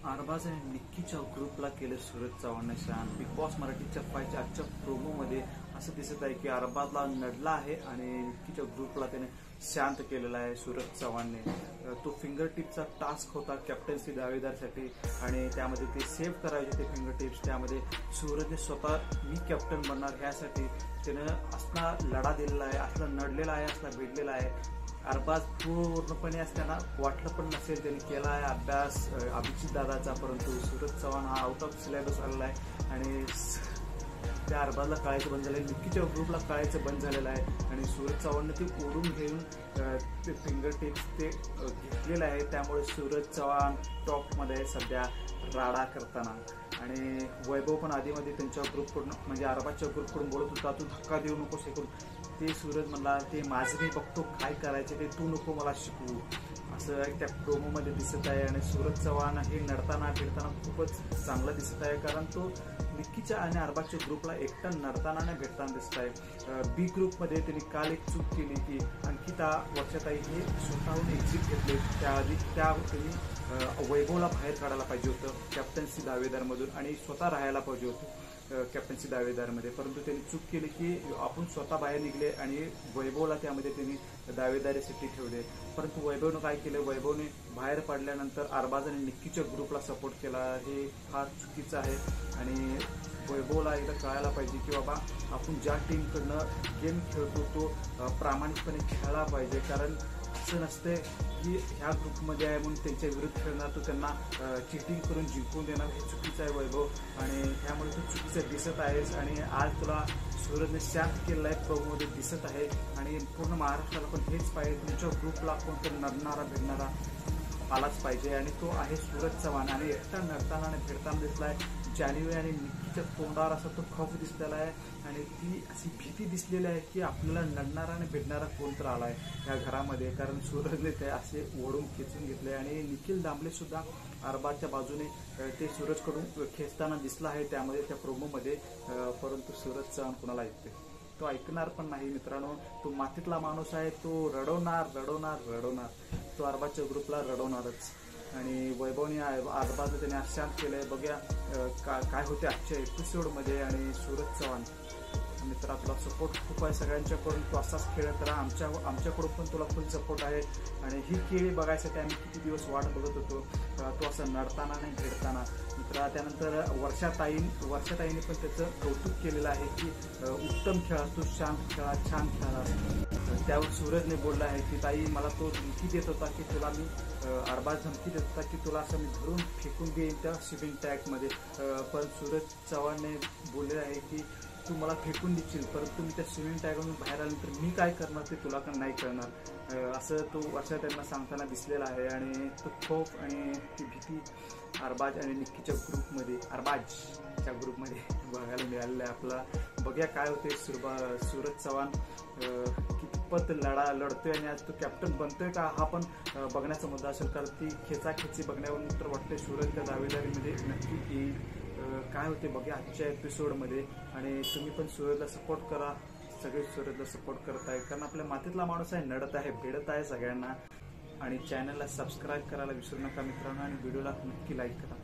अरबाज आणि निक्कीच्या ग्रुपला केले सूरज चव्हाणने शांत. बिग बॉस मराठीच्या फायच्या आजच्या प्रोमोमध्ये असं दिसत आहे की अरबाजला नडला आहे आणि निक्कीच्या ग्रुपला त्याने शांत केलेला आहे सूरज चव्हाणने. तो फिंगर टिपचा टास्क होता कॅप्टन्सी दावेदारसाठी आणि त्यामध्ये ते सेव्ह करायचे ते फिंगर टिप्स. त्यामध्ये सूरजने स्वतः मी कॅप्टन बनणार ह्यासाठी त्यानं असला लढा दिलेला आहे, असला नडलेला आहे, असला भिडलेला आहे. अरबाज पूर्णपणे असताना वाटलं पण नसेल त्यांनी केला आहे अभ्यास अभिजित दादाचा, परंतु सूरज चव्हाण हा आउट ऑफ सिलेबस आलेला आहे आणि त्या अरबाजला कळायचं बंद झालं आहे, निक्कीच्या ग्रुपला कळायचं बंद झालेलं आहे आणि सूरज चव्हाणने ते ओढून घेऊन ते फिंगर टिप्स ते घेतलेलं आहे. त्यामुळे सूरज चव्हाण टॉपमध्ये सध्या राडा करताना आणि वैभव पण आधीमध्ये त्यांच्या ग्रुपकडून म्हणजे अरबाजच्या ग्रुपकडून बोलत होता, तू धक्का देऊ नकोस हे करून. ते सूरज म्हणला ते माझं मी बघतो काय करायचे ते, तू नको मला शिकवू, असं त्या प्रोमोमध्ये दिसत आहे. आणि सूरज चव्हाण हे नडताना फिरताना खूपच चांगलं दिसत आहे, कारण तो निक्कीच्या आणि अरबाजच्या ग्रुपला एकटा नडताना आणि भेटताना दिसत आहे. बी ग्रुपमध्ये त्यांनी काल एक चूक केली की अंकिता वर्षाताई हे स्वतःहून एक्झिट घेतले. त्याआधी त्यांनी वैभवला बाहेर काढायला पाहिजे होतं कॅप्टन्सी दावेदारमधून आणि स्वतः राहायला पाहिजे होतं कॅप्टन्सी दावेदारमध्ये, परंतु त्यांनी चूक केली की आपण स्वतः बाहेर निघले आणि वैभवला त्यामध्ये त्यांनी दावेदारीसाठी ठेवले. परंतु वैभवनं काय केलं, वैभवने बाहेर पडल्यानंतर अरबाज आणि निक्कीच्या ग्रुपला सपोर्ट केला. हे फार चुकीचं आहे आणि वैभवला एकदा कळायला पाहिजे की बाबा आपण ज्या टीमकडनं गेम खेळतो तो प्रामाणिकपणे खेळला पाहिजे, कारण असं नसते की ह्या ग्रुपमध्ये आहे म्हणून त्यांच्या विरुद्ध खेळणार, तो त्यांना चिटिंग करून जिंकून देणार. हे चुकीचं आहे वैभव आणि त्यामुळे तू चुकीचं दिसत आहेस आणि आज तुला सूरजने शांत केलेला आहे प्रोमोमध्ये दिसत आहे आणि पूर्ण महाराष्ट्राला पण हेच पाहिजे, तुमच्या ग्रुपला कोणतरी नडणारा भिडणारा आलाच पाहिजे आणि तो आहे सूरज चव्हाण. आणि एकटा नडताना आणि फिरताना दिसलाय. जान्हवी आणि निक्कीच्या तोंडावर असा तो खौफ दिसलेला आहे आणि ती अशी भीती दिसलेली आहे की आपल्याला नडणारा आणि भिडणारा कोणतरी आलाय या घरामध्ये, कारण सूरजने ते असे ओढून खेचून घेतले. आणि निखिल दामले सुद्धा अरबाजच्या बाजूने ते सूरजकडून खेचताना दिसला आहे त्यामध्ये त्या प्रोमोमध्ये, परंतु सूरज चव्हाण कुणाला ऐकते, तो ऐकणार पण नाही. मित्रांनो, तो मातीतला माणूस आहे, तो रडवणार रडवणार रडवणार, तो अरबाजच्या ग्रुपला रडवणारच. आणि वैभवने अरबाजला त्याने शांत केलंय. बघूया काय होते आजच्या एपिसोडमध्ये. आणि सूरज चव्हाण मित्रा, तुला सपोर्ट खूप आहे सगळ्यांच्याकडून, तू असाच खेळत राहा, आमच्याकडून पण तुला फुल सपोर्ट आहे. आणि ही खेळ बघायसाठी आम्ही किती दिवस वाट बघत होतो, तो असं नडताना नाही भेटताना. मित्रा, त्यानंतर वर्षाताईने पण त्याचं कौतुक केलेलं आहे की उत्तम खेळा, तू शांत खेळा, छान खेळा. त्यावर सूरजने बोलला आहे की ताई मला तो धमकी देत होता की तुला मी अरबाज धमकी देत होता की तुला असं मी धरून फेकून देईन त्या स्विमिंग टॅगमध्ये, पण सूरज चव्हाणने बोलले आहे की तू मला फेकून देशील, परंतु मी त्या स्विमिंग टॅगमधून बाहेर आल्यानंतर मी काय करणार ते तुला का नाही कळणार, असं तो वर्षा त्यांना सांगताना दिसलेला आहे. आणि तो खौफ आणि ती भीती अरबाज आणि निक्कीच्या अरबाजच्या ग्रुपमध्ये बघायला मिळालेलं आहे आपला. बघूया काय होते. सूरज चव्हाण कितपत लढतोय आणि आज तो कॅप्टन बनतोय का, हा पण बघण्याचा मुद्दा असेल, कारण ती खेचाखेची बघण्यावरून तर वाटते सूरज त्या दावेदारीमध्ये नक्की येईल. काय होते बघा आजच्या एपिसोडमध्ये. आणि तुम्ही पण सूरजला सपोर्ट करा, सगळे सूरजला सपोर्ट करत आहे, कारण आपल्या मातीतला माणूस आहे, नडत आहे, भिडत आहे सगळ्यांना. आणि चॅनलला सबस्क्राईब करायला विसरू नका मित्रांनो आणि व्हिडिओला नक्की लाईक करा.